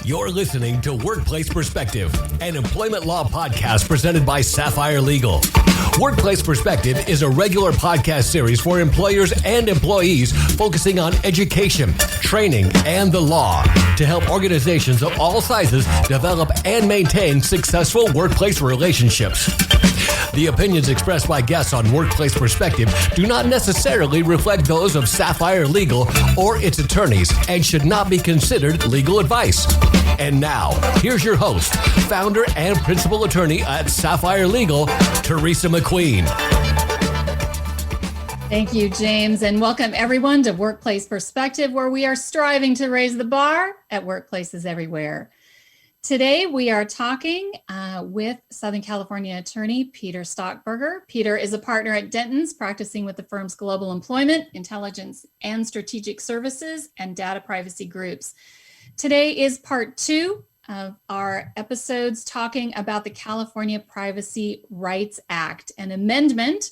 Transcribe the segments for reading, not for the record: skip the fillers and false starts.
You're listening to Workplace Perspective, an employment law podcast presented by Sapphire Legal. Workplace Perspective is a regular podcast series for employers and employees focusing on education, training, and the law to help organizations of all sizes develop and maintain successful workplace relationships. The opinions expressed by guests on Workplace Perspective do not necessarily reflect those of Sapphire Legal or its attorneys and should not be considered legal advice. And now, here's your host, founder and principal attorney at Sapphire Legal, Teresa McQueen. Thank you, James, and welcome everyone to Workplace Perspective, where we are striving to raise the bar at workplaces everywhere. Today, we are talking with Southern California attorney Peter Stockburger. Peter is a partner at Dentons, practicing with the firm's global employment, intelligence, and strategic services and data privacy groups. Today is part 2 of our episodes talking about the California Privacy Rights Act, an amendment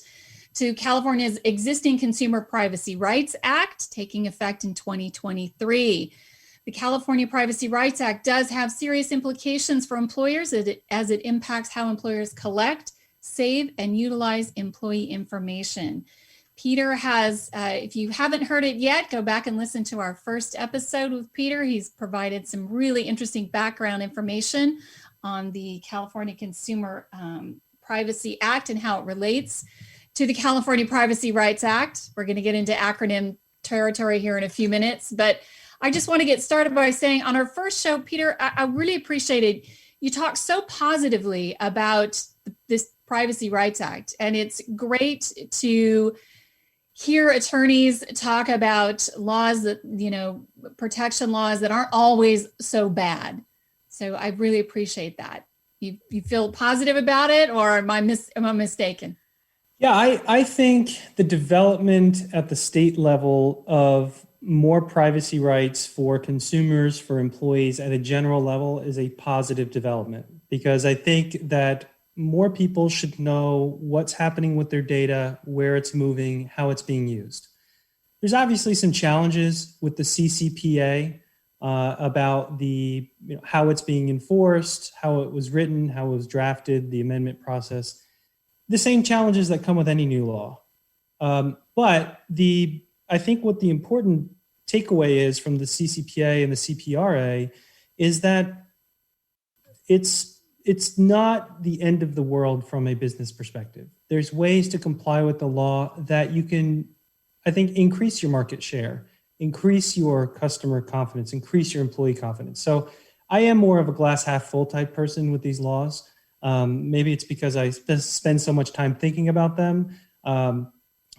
to California's existing Consumer Privacy Rights Act, taking effect in 2023. The California Privacy Rights Act does have serious implications for employers as it impacts how employers collect, save, and utilize employee information. Peter has, if you haven't heard it yet, go back and listen to our first episode with Peter. He's provided some really interesting background information on the California Consumer Privacy Act and how it relates to the California Privacy Rights Act. We're going to get into acronym territory here in a few minutes, but I just want to get started by saying on our first show, Peter, I really appreciated you talked so positively about this Privacy Rights Act, and it's great to hear attorneys talk about laws that, protection laws that aren't always so bad. So I really appreciate that. You feel positive about it, or am I mistaken? Yeah, I think the development at the state level of more privacy rights for consumers, for employees at a general level is a positive development, because I think that more people should know what's happening with their data, where it's moving, how it's being used. There's obviously some challenges with the CCPA about the how it's being enforced, how it was written, how it was drafted, the amendment process. The same challenges that come with any new law. But I think what the important takeaway is from the CCPA and the CPRA is that it's not the end of the world from a business perspective. There's ways to comply with the law that you can, I think, increase your market share, increase your customer confidence, increase your employee confidence. So I am more of a glass half full type person with these laws. Maybe it's because I spend so much time thinking about them.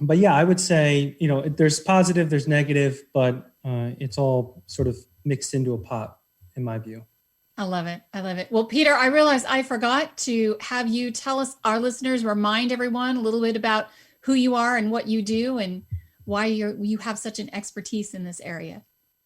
But yeah, I would say, there's positive, there's negative, but it's all sort of mixed into a pot, in my view. I love it. Well, Peter, I realized I forgot to have you tell us, our listeners, remind everyone a little bit about who you are and what you do and why you have such an expertise in this area.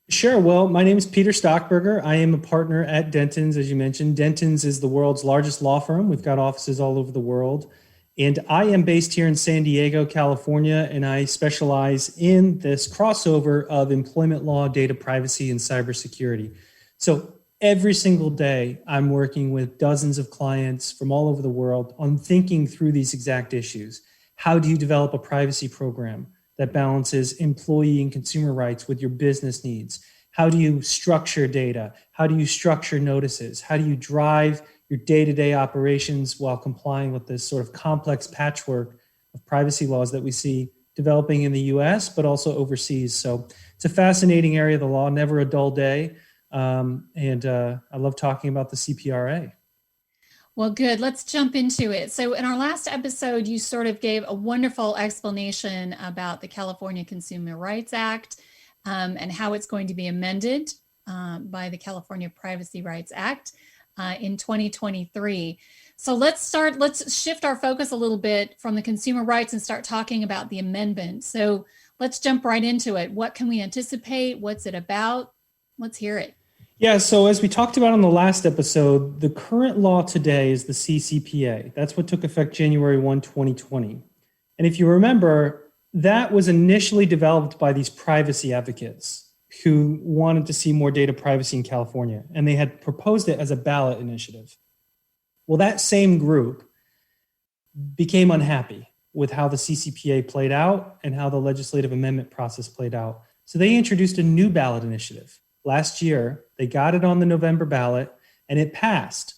Sure. Well, my name is Peter Stockburger. I am a partner at Dentons, as you mentioned. Dentons is the world's largest law firm. We've got offices all over the world. And I am based here in San Diego, California, and I specialize in this crossover of employment law, data privacy, and cybersecurity. So every single day, I'm working with dozens of clients from all over the world on thinking through these exact issues. How do you develop a privacy program that balances employee and consumer rights with your business needs? How do you structure data? How do you structure notices? How do you drive your day-to-day operations while complying with this sort of complex patchwork of privacy laws that we see developing in the US, but also overseas? So it's a fascinating area of the law, never a dull day. And I love talking about the CPRA. Well, good. Let's jump into it. So in our last episode, you sort of gave a wonderful explanation about the California Consumer Rights Act and how it's going to be amended by the California Privacy Rights Act in 2023. So let's shift our focus a little bit from the consumer rights and start talking about the amendment. So let's jump right into it. What can we anticipate? What's it about? Let's hear it. Yeah, so as we talked about on the last episode, the current law today is the CCPA. That's what took effect January 1, 2020. And if you remember, that was initially developed by these privacy advocates who wanted to see more data privacy in California, and they had proposed it as a ballot initiative. Well, that same group became unhappy with how the CCPA played out and how the legislative amendment process played out. So they introduced a new ballot initiative. Last year, they got it on the November ballot, and it passed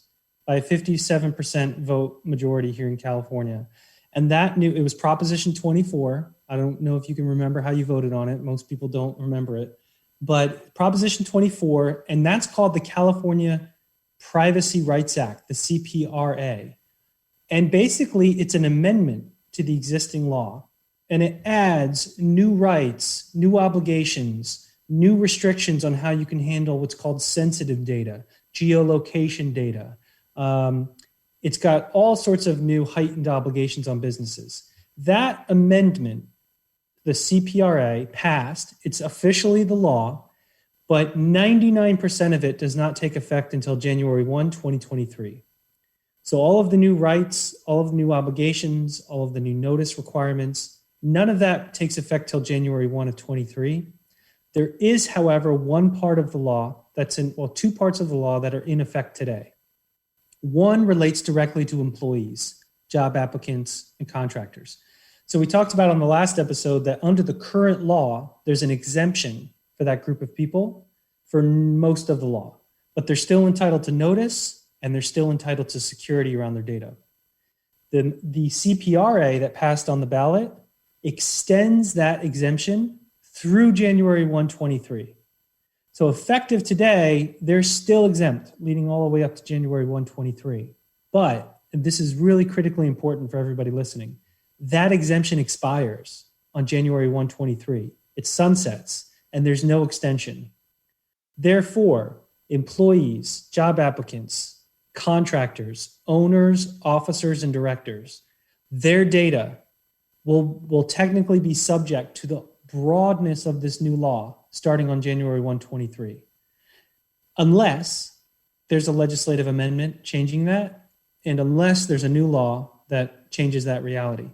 by a 57% vote majority here in California. And it was Proposition 24. I don't know if you can remember how you voted on it. Most people don't remember it. But Proposition 24, and that's called the California Privacy Rights Act, the CPRA. And basically, it's an amendment to the existing law. And it adds new rights, new obligations, new restrictions on how you can handle what's called sensitive data, geolocation data. It's got all sorts of new heightened obligations on businesses. That amendment, the CPRA, passed. It's officially the law, but 99% of it does not take effect until January 1, 2023. So all of the new rights, all of the new obligations, all of the new notice requirements, none of that takes effect till January 1 of 23. There is, however, one part of the law two parts of the law that are in effect today. One relates directly to employees, job applicants, and contractors. So we talked about on the last episode that under the current law, there's an exemption for that group of people for most of the law, but they're still entitled to notice and they're still entitled to security around their data. The CPRA that passed on the ballot extends that exemption through January 1, 23. So effective today, they're still exempt, leading all the way up to January 1, 23. But, and this is really critically important for everybody listening, that exemption expires on January 1, 23. It sunsets, and there's no extension. Therefore, employees, job applicants, contractors, owners, officers, and directors, their data will technically be subject to the broadness of this new law starting on January 1, 23, unless there's a legislative amendment changing that, and unless there's a new law that changes that reality.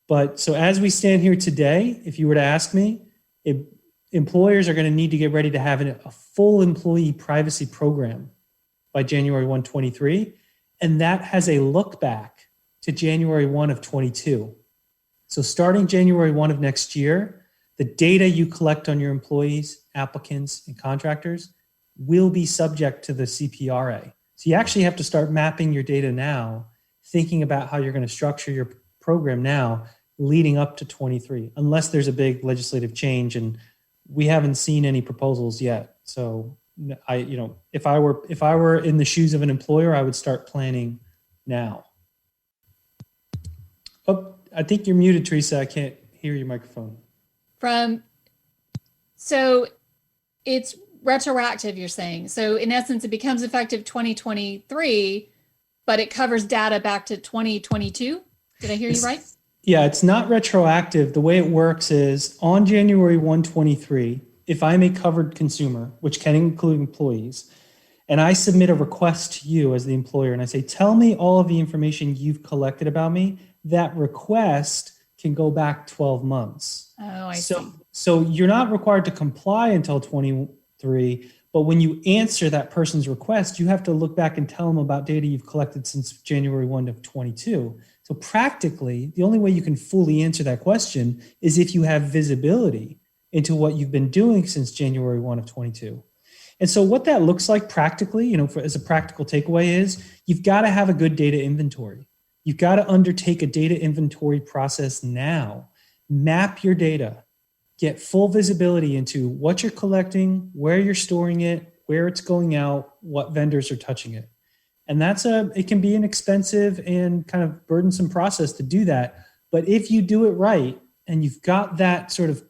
But so as we stand here today, if you were to ask me, employers are going to need to get ready to have a full employee privacy program by January 1, 23, and that has a look back to January 1 of 22. So starting January 1 of next year, the data you collect on your employees, applicants, and contractors will be subject to the CPRA. So you actually have to start mapping your data now, thinking about how you're going to structure your program now, leading up to 23, unless there's a big legislative change, and we haven't seen any proposals yet. So if I were in the shoes of an employer, I would start planning now. Oh, I think you're muted, Teresa. I can't hear your microphone. So it's retroactive, you're saying. So in essence, it becomes effective 2023, but it covers data back to 2022. Did I hear you right? Yeah, it's not retroactive. The way it works is on January 1, 23, if I'm a covered consumer, which can include employees, and I submit a request to you as the employer, and I say, tell me all of the information you've collected about me, that request can go back 12 months. Oh, I see. So you're not required to comply until 23, but when you answer that person's request, you have to look back and tell them about data you've collected since January 1 of 22. So practically, the only way you can fully answer that question is if you have visibility into what you've been doing since January 1 of 22. And so what that looks like practically, as a practical takeaway is you've got to have a good data inventory. You've got to undertake a data inventory process now. Map your data. Get full visibility into what you're collecting, where you're storing it, where it's going out, what vendors are touching it. And it can be an expensive and kind of burdensome process to do that. But if you do it right, and you've got that sort of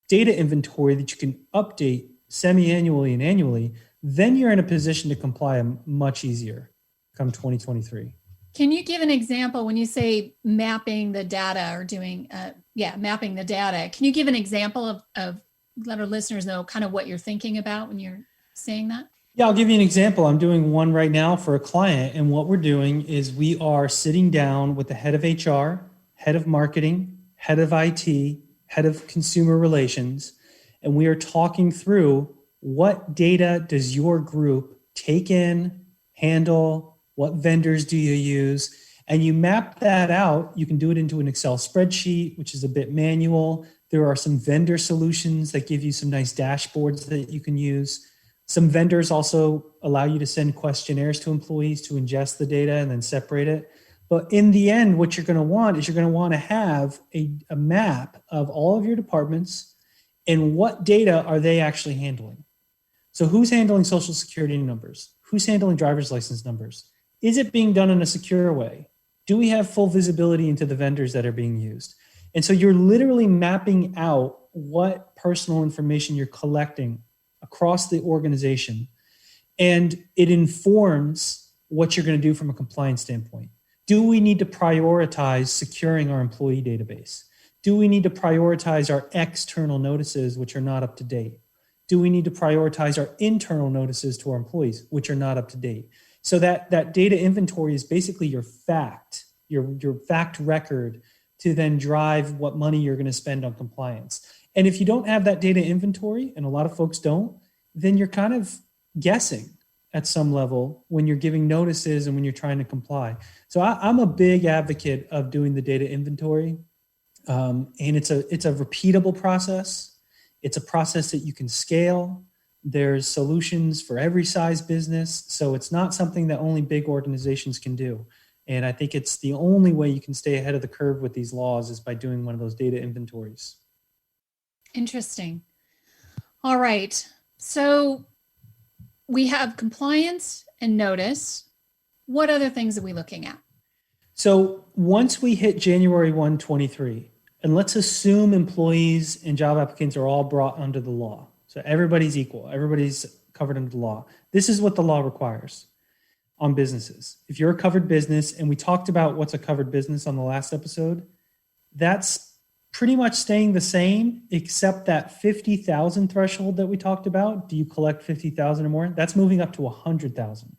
data inventory that you can update semi-annually and annually, then you're in a position to comply much easier come 2023. Can you give an example when you say mapping the data or mapping the data? Can you give an example of let our listeners know kind of what you're thinking about when you're saying that? Yeah, I'll give you an example. I'm doing one right now for a client, and what we're doing is we are sitting down with the head of HR, head of marketing, head of IT, head of consumer relations, And we are talking through what data does your group take in, handle, what vendors do you use? And you map that out. You can do it into an Excel spreadsheet, which is a bit manual. There are some vendor solutions that give you some nice dashboards that you can use. Some vendors also allow you to send questionnaires to employees to ingest the data and then separate it. But in the end, what you're going to want is you're going to want to have a map of all of your departments and what data are they actually handling. So who's handling social security numbers? Who's handling driver's license numbers? Is it being done in a secure way? Do we have full visibility into the vendors that are being used? And so you're literally mapping out what personal information you're collecting across the organization. And it informs what you're going to do from a compliance standpoint. Do we need to prioritize securing our employee database? Do we need to prioritize our external notices, which are not up to date? Do we need to prioritize our internal notices to our employees, which are not up to date? So that data inventory is basically your fact record to then drive what money you're going to spend on compliance. And if you don't have that data inventory, and a lot of folks don't, then you're kind of guessing at some level when you're giving notices and when you're trying to comply. So I'm a big advocate of doing the data inventory. And it's a repeatable process. It's a process that you can scale. There's solutions for every size business. So it's not something that only big organizations can do. And I think it's the only way you can stay ahead of the curve with these laws is by doing one of those data inventories. Interesting. All right. So we have compliance and notice. What other things are we looking at? So once we hit January 1, 23, and let's assume employees and job applicants are all brought under the law. So everybody's equal. Everybody's covered under the law. This is what the law requires on businesses. If you're a covered business, and we talked about what's a covered business on the last episode, that's pretty much staying the same, except that 50,000 threshold that we talked about. Do you collect 50,000 or more? That's moving up to 100,000.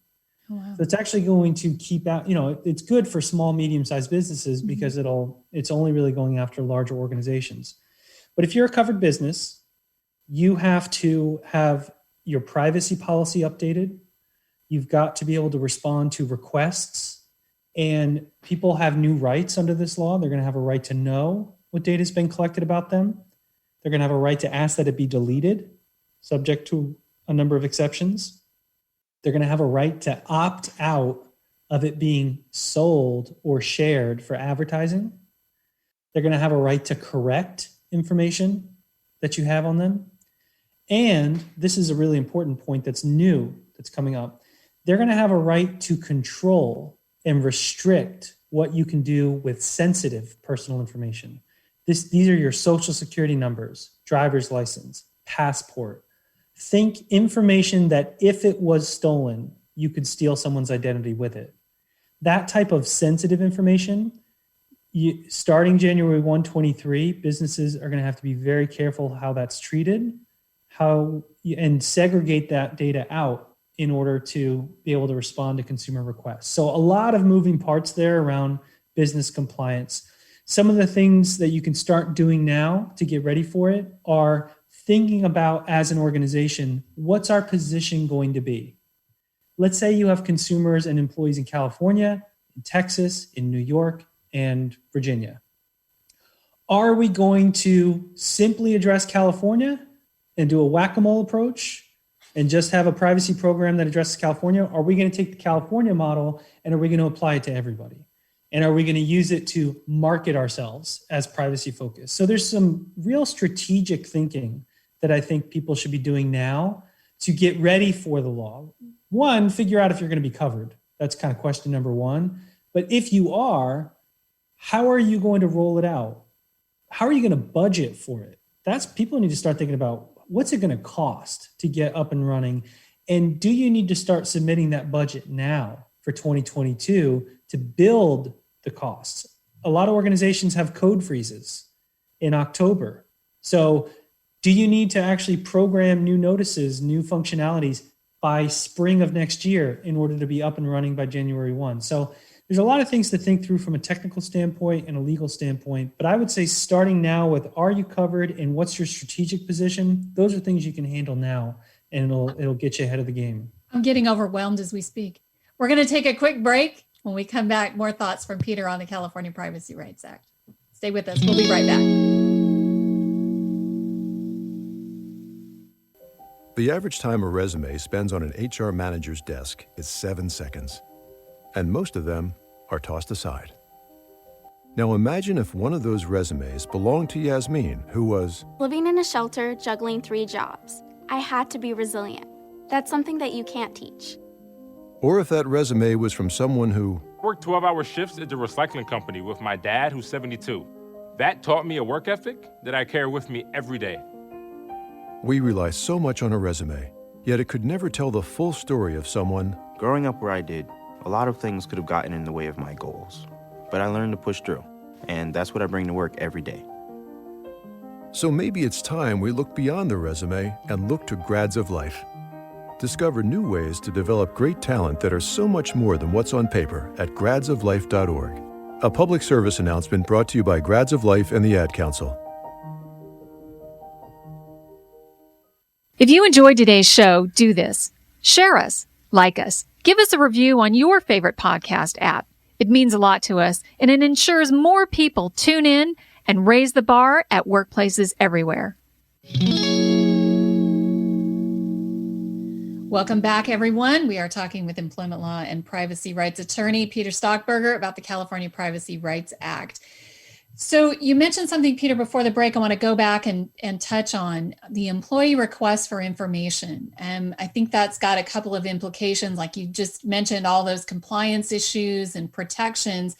Oh, wow. So it's actually going to keep out, it's good for small, medium-sized businesses because it's only really going after larger organizations. But if you're a covered business, you have to have your privacy policy updated. You've got to be able to respond to requests, and people have new rights under this law. They're going to have a right to know what data has been collected about them. They're going to have a right to ask that it be deleted, subject to a number of exceptions. They're going to have a right to opt out of it being sold or shared for advertising. They're going to have a right to correct information that you have on them. And this is a really important point that's new, that's coming up. They're going to have a right to control and restrict what you can do with sensitive personal information. These are your social security numbers, driver's license, passport. Think information that if it was stolen, you could steal someone's identity with it. That type of sensitive information, starting January 1, 23, businesses are going to have to be very careful how that's treated, and segregate that data out in order to be able to respond to consumer requests. So a lot of moving parts there around business compliance. Some of the things that you can start doing now to get ready for it are thinking about, as an organization, what's our position going to be? Let's say you have consumers and employees in California, in Texas, in New York, and Virginia. Are we going to simply address California and do a whack-a-mole approach and just have a privacy program that addresses California? Are we going to take the California model and are we going to apply it to everybody? And are we going to use it to market ourselves as privacy focused? So there's some real strategic thinking that I think people should be doing now to get ready for the law. One, figure out if you're going to be covered. That's kind of question number one. But if you are, how are you going to roll it out? How are you going to budget for it? People need to start thinking about, what's it going to cost to get up and running? And do you need to start submitting that budget now for 2022 to build the costs? A lot of organizations have code freezes in October. So do you need to actually program new notices, new functionalities by spring of next year in order to be up and running by January 1? So there's a lot of things to think through from a technical standpoint and a legal standpoint. But I would say starting now with, are you covered and what's your strategic position? Those are things you can handle now, and it'll get you ahead of the game. I'm getting overwhelmed as we speak. We're going to take a quick break. When we come back, more thoughts from Peter on the California Privacy Rights Act. Stay with us. We'll be right back. The average time a resume spends on an HR manager's desk is 7 seconds, and most of them are tossed aside. Now imagine if one of those resumes belonged to Yasmin, who was living in a shelter, juggling 3 jobs. I had to be resilient. That's something that you can't teach. Or if that resume was from someone who worked 12-hour shifts at the recycling company with my dad, who's 72. That taught me a work ethic that I carry with me every day. We rely so much on a resume, yet it could never tell the full story of someone. Growing up where I did, a lot of things could have gotten in the way of my goals. But I learned to push through, and that's what I bring to work every day. So maybe it's time we look beyond the resume and look to Grads of Life. Discover new ways to develop great talent that are so much more than what's on paper at gradsoflife.org. A public service announcement brought to you by Grads of Life and the Ad Council. If you enjoyed today's show, do this. Share us, like us, give us a review on your favorite podcast app. It means a lot to us, and it ensures more people tune in and raise the bar at workplaces everywhere. Welcome back, everyone. We are talking with employment law and privacy rights attorney Peter Stockburger about the California Privacy Rights Act. So you mentioned something, Peter, before the break. I want to go back and touch on the employee request for information. I think that's got a couple of implications, like you just mentioned, all those compliance issues and protections.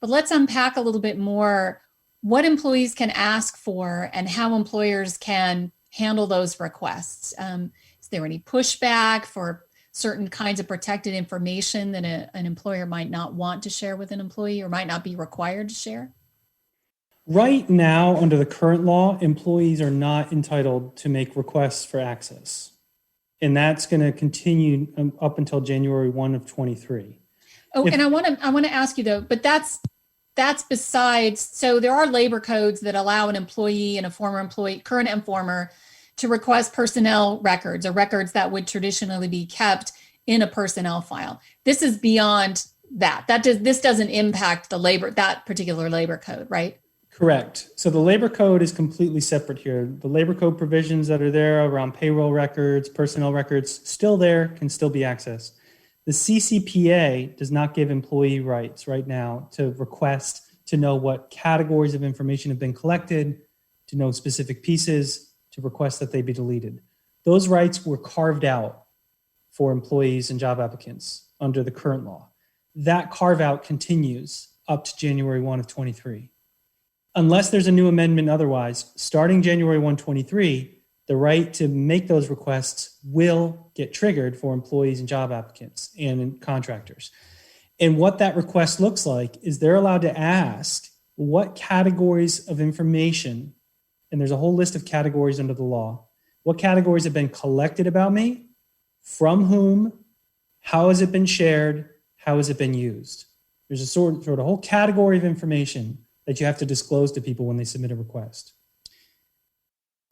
But let's unpack a little bit more what employees can ask for and how employers can handle those requests. Is there any pushback for certain kinds of protected information that an employer might not want to share with an employee or might not be required to share? Right now, under the current law, employees are not entitled to make requests for access. And that's going to continue up until January 1 of 23. And I want to ask you though, but that's besides, so there are labor codes that allow an employee and a former employee, current and former, to request personnel records or records that would traditionally be kept in a personnel file. This is beyond that. This doesn't impact that particular labor code, right? Correct. So the labor code is completely separate here. The labor code provisions that are there around payroll records, personnel records, still there, can still be accessed. The CCPA does not give employee rights right now to request to know what categories of information have been collected, to know specific pieces, to request that they be deleted. Those rights were carved out for employees and job applicants under the current law. That carve out continues up to January 1 of 23. Unless there's a new amendment otherwise, starting January 1, 23, the right to make those requests will get triggered for employees and job applicants and contractors. And what that request looks like is they're allowed to ask what categories of information, and there's a whole list of categories under the law, what categories have been collected about me, from whom, how has it been shared, how has it been used. There's a sort of whole category of information that you have to disclose to people when they submit a request.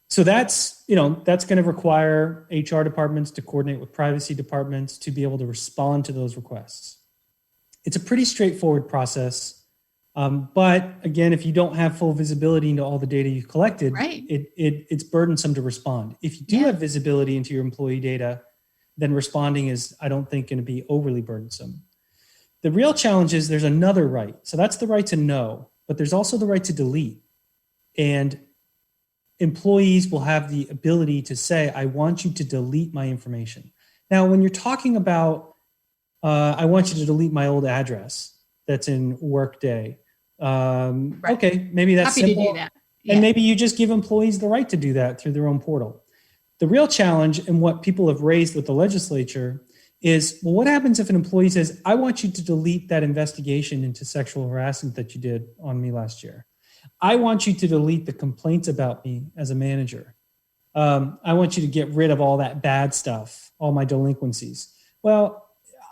So that's going to require HR departments to coordinate with privacy departments to be able to respond to those requests. It's a pretty straightforward process. But again, if you don't have full visibility into all the data you've collected, right, it's burdensome to respond. If you do have visibility into your employee data, then responding is, I don't think, going to be overly burdensome. The real challenge is there's another right. So that's the right to know, but there's also the right to delete. And employees will have the ability to say, I want you to delete my information. Now, when you're talking about, I want you to delete my old address that's in Workday. Right. Okay, maybe that's happy simple. to do that. Yeah. And maybe you just give employees the right to do that through their own portal. The real challenge and what people have raised with the legislature is, well, what happens if an employee says, I want you to delete that investigation into sexual harassment that you did on me last year. I want you to delete the complaints about me as a manager. I want you to get rid of all that bad stuff, all my delinquencies. Well,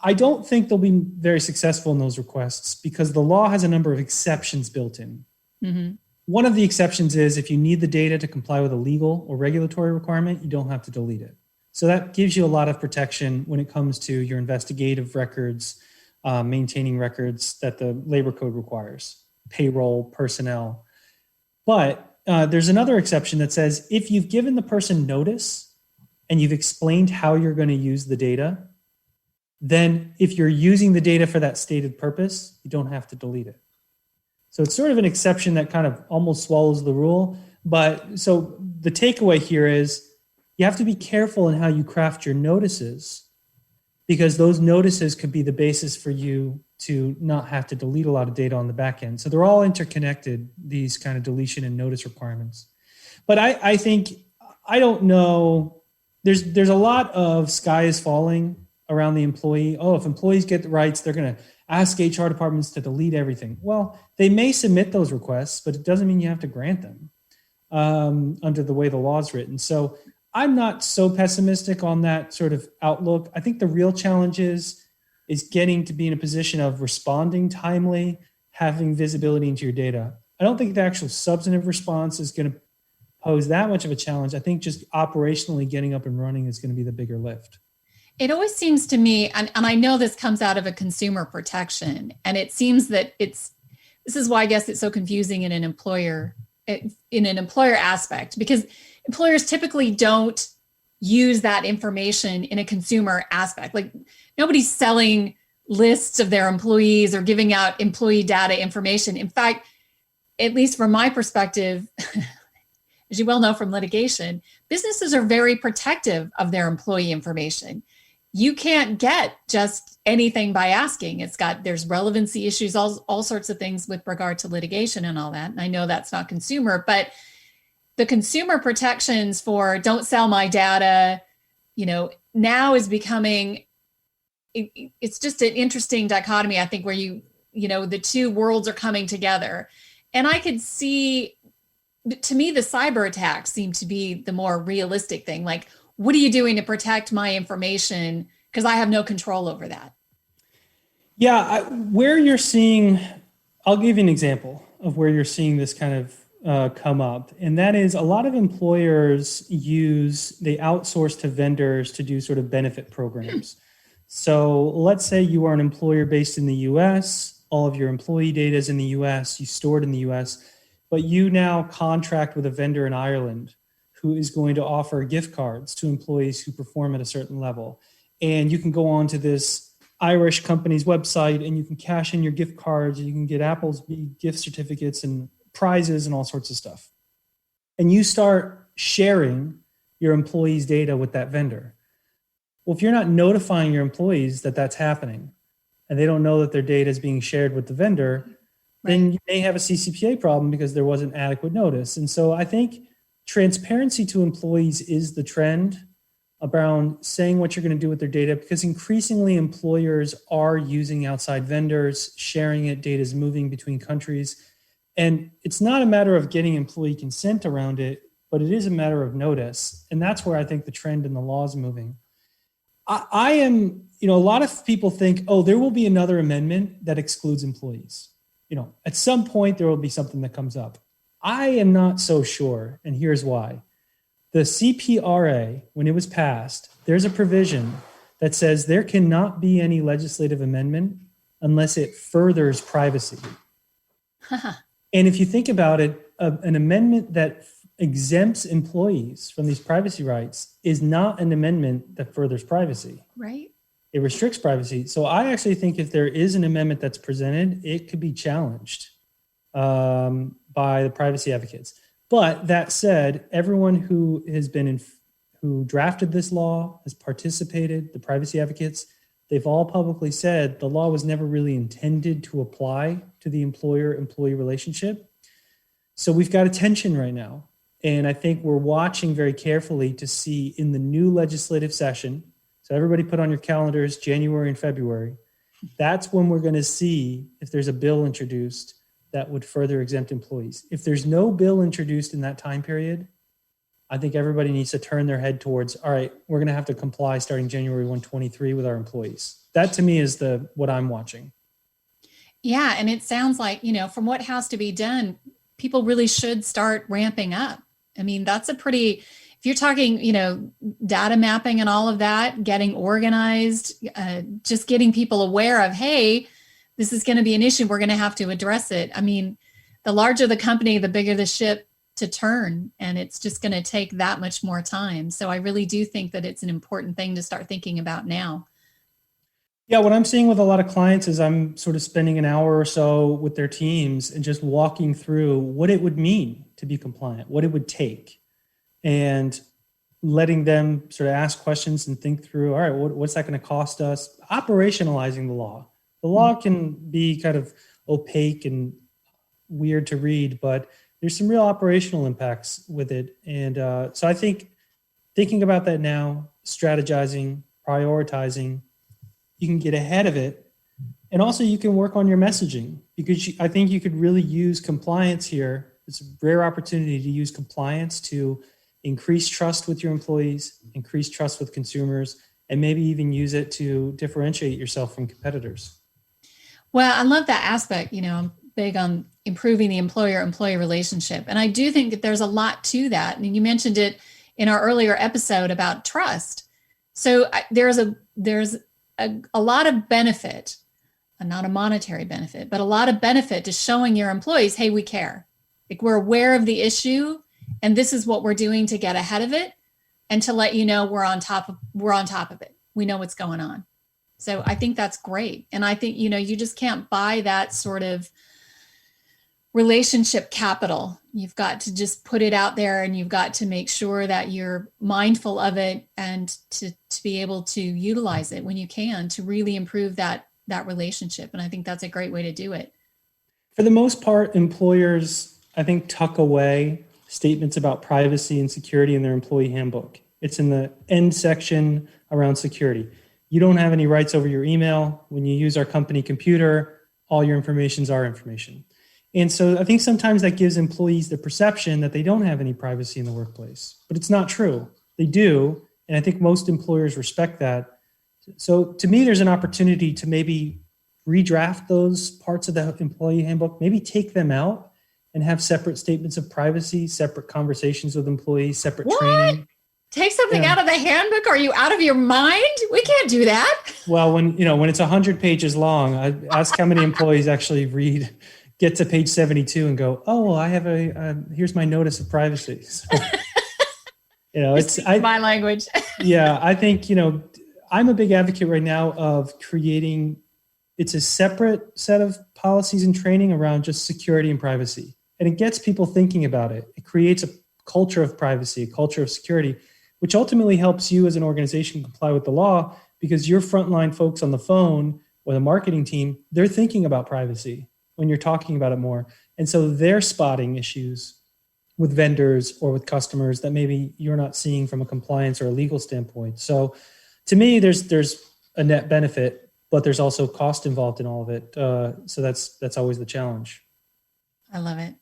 I don't think they'll be very successful in those requests because the law has a number of exceptions built in. Mm-hmm. One of the exceptions is if you need the data to comply with a legal or regulatory requirement, you don't have to delete it. So that gives you a lot of protection when it comes to your investigative records, maintaining records that the labor code requires, payroll, personnel. But there's another exception that says if you've given the person notice and you've explained how you're going to use the data, then if you're using the data for that stated purpose, you don't have to delete it. So it's sort of an exception that kind of almost swallows the rule. But so the takeaway here is you have to be careful in how you craft your notices, because those notices could be the basis for you to not have to delete a lot of data on the back end. So they're all interconnected, these kind of deletion and notice requirements. But I think, I don't know, there's a lot of sky is falling around the employee. Oh, if employees get the rights, they're going to ask HR departments to delete everything. Well, they may submit those requests, but it doesn't mean you have to grant them under the way the law is written. So I'm not so pessimistic on that sort of outlook. I think the real challenge is getting to be in a position of responding timely, having visibility into your data. I don't think the actual substantive response is going to pose that much of a challenge. I think just operationally getting up and running is going to be the bigger lift. It always seems to me, and I know this comes out of a consumer protection, and it seems that this is why I guess it's so confusing in an employer aspect, because employers typically don't use that information in a consumer aspect. Like nobody's selling lists of their employees or giving out employee data information. In fact, at least from my perspective, as you well know from litigation, businesses are very protective of their employee information. You can't get just anything by asking. There's relevancy issues, all sorts of things with regard to litigation and all that. And I know that's not consumer, but the consumer protections for don't sell my data, now is becoming, it's just an interesting dichotomy, I think, where the two worlds are coming together. And I could see, to me, the cyber attacks seem to be the more realistic thing. Like, what are you doing to protect my information? Because I have no control over that. Yeah, where you're seeing, I'll give you an example of where you're seeing this kind of come up. And that is a lot of employers they outsource to vendors to do sort of benefit programs. So let's say you are an employer based in the US, all of your employee data is in the US, you store it in the US, but you now contract with a vendor in Ireland who is going to offer gift cards to employees who perform at a certain level. And you can go on to this Irish company's website and you can cash in your gift cards, and you can get Apple's gift certificates and prizes and all sorts of stuff. And you start sharing your employees' data with that vendor. Well, if you're not notifying your employees that that's happening and they don't know that their data is being shared with the vendor, then you may have a CCPA problem because there wasn't adequate notice. And so I think transparency to employees is the trend around saying what you're going to do with their data, because increasingly employers are using outside vendors, sharing it, data is moving between countries. And it's not a matter of getting employee consent around it, but it is a matter of notice. And that's where I think the trend in the law is moving. I am, a lot of people think, there will be another amendment that excludes employees. At some point there will be something that comes up. I am not so sure, and here's why. The CPRA, when it was passed, there's a provision that says there cannot be any legislative amendment unless it furthers privacy. And if you think about it, an amendment that exempts employees from these privacy rights is not an amendment that furthers privacy. Right. It restricts privacy. So I actually think if there is an amendment that's presented, it could be challenged by the privacy advocates. But that said, everyone who has been who drafted this law has participated, the privacy advocates, they've all publicly said the law was never really intended to apply to the employer-employee relationship. So we've got a tension right now. And I think we're watching very carefully to see in the new legislative session, so everybody put on your calendars January and February, that's when we're going to see if there's a bill introduced that would further exempt employees. If there's no bill introduced in that time period, I think everybody needs to turn their head towards, all right, we're going to have to comply starting January 1, 2023 with our employees. That to me is what I'm watching. Yeah. And it sounds like, from what has to be done, people really should start ramping up. I mean, that's if you're talking, data mapping and all of that, getting organized, just getting people aware of, hey, this is going to be an issue. We're going to have to address it. I mean, the larger the company, the bigger the ship to turn, and it's just going to take that much more time. So I really do think that it's an important thing to start thinking about now. Yeah, what I'm seeing with a lot of clients is I'm sort of spending an hour or so with their teams and just walking through what it would mean to be compliant, what it would take, and letting them sort of ask questions and think through, all right, what's that going to cost us? Operationalizing the law. The law can be kind of opaque and weird to read, but there's some real operational impacts with it. And so I think thinking about that now, strategizing, prioritizing, you can get ahead of it. And also you can work on your messaging, because I think you could really use compliance here. It's a rare opportunity to use compliance to increase trust with your employees, increase trust with consumers, and maybe even use it to differentiate yourself from competitors. Well, I love that aspect. I'm big on improving the employer-employee relationship. And I do think that there's a lot to that. And you mentioned it in our earlier episode about trust. So there's a lot of benefit, not a monetary benefit, but a lot of benefit to showing your employees, hey, we care. Like, we're aware of the issue, and this is what we're doing to get ahead of it, and to let you know we're on top of it. We know what's going on. So I think that's great. And I think, you just can't buy that sort of relationship capital. You've got to just put it out there, and you've got to make sure that you're mindful of it, and to be able to utilize it when you can to really improve that relationship. And I think that's a great way to do it. For the most part, employers, I think, tuck away statements about privacy and security in their employee handbook. It's in the end section around security. You don't have any rights over your email. When you use our company computer, all your information is our information. And so I think sometimes that gives employees the perception that they don't have any privacy in the workplace, but it's not true. They do. And I think most employers respect that. So to me, there's an opportunity to maybe redraft those parts of the employee handbook, maybe take them out and have separate statements of privacy, separate conversations with employees, separate training. Take something out of the handbook? Are you out of your mind? We can't do that. Well, when it's 100 pages long, I ask how many employees actually get to page 72 and go, oh, well, I have here's my notice of privacy. So, it's my language. Yeah, I think, I'm a big advocate right now of creating, it's a separate set of policies and training around just security and privacy. And it gets people thinking about it. It creates a culture of privacy, a culture of security, which ultimately helps you as an organization comply with the law, because your frontline folks on the phone or the marketing team, they're thinking about privacy when you're talking about it more. And so they're spotting issues with vendors or with customers that maybe you're not seeing from a compliance or a legal standpoint. So to me, there's a net benefit, but there's also cost involved in all of it. So that's always the challenge. I love it.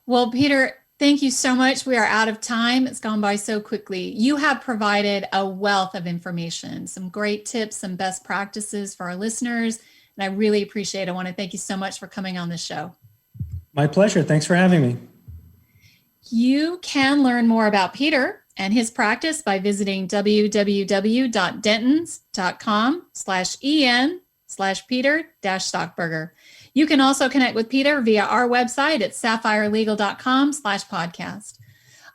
Well, Peter, thank you so much. We are out of time. It's gone by so quickly. You have provided a wealth of information, some great tips, some best practices for our listeners. And I really appreciate it. I want to thank you so much for coming on the show. My pleasure. Thanks for having me. You can learn more about Peter and his practice by visiting www.dentons.com/en/Peter-Stockburger. You can also connect with Peter via our website at sapphirelegal.com/podcast.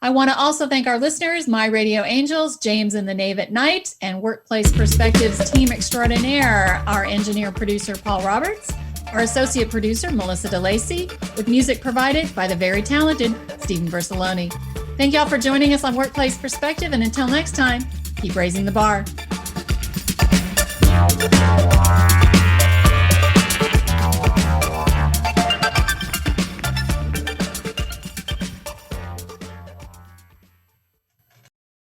I want to also thank our listeners, my radio angels, James and the Knave at Night, and Workplace Perspectives Team Extraordinaire, our engineer producer, Paul Roberts, our associate producer, Melissa DeLacey, with music provided by the very talented Stephen Vercelloni. Thank y'all for joining us on Workplace Perspective, and until next time, keep raising the bar.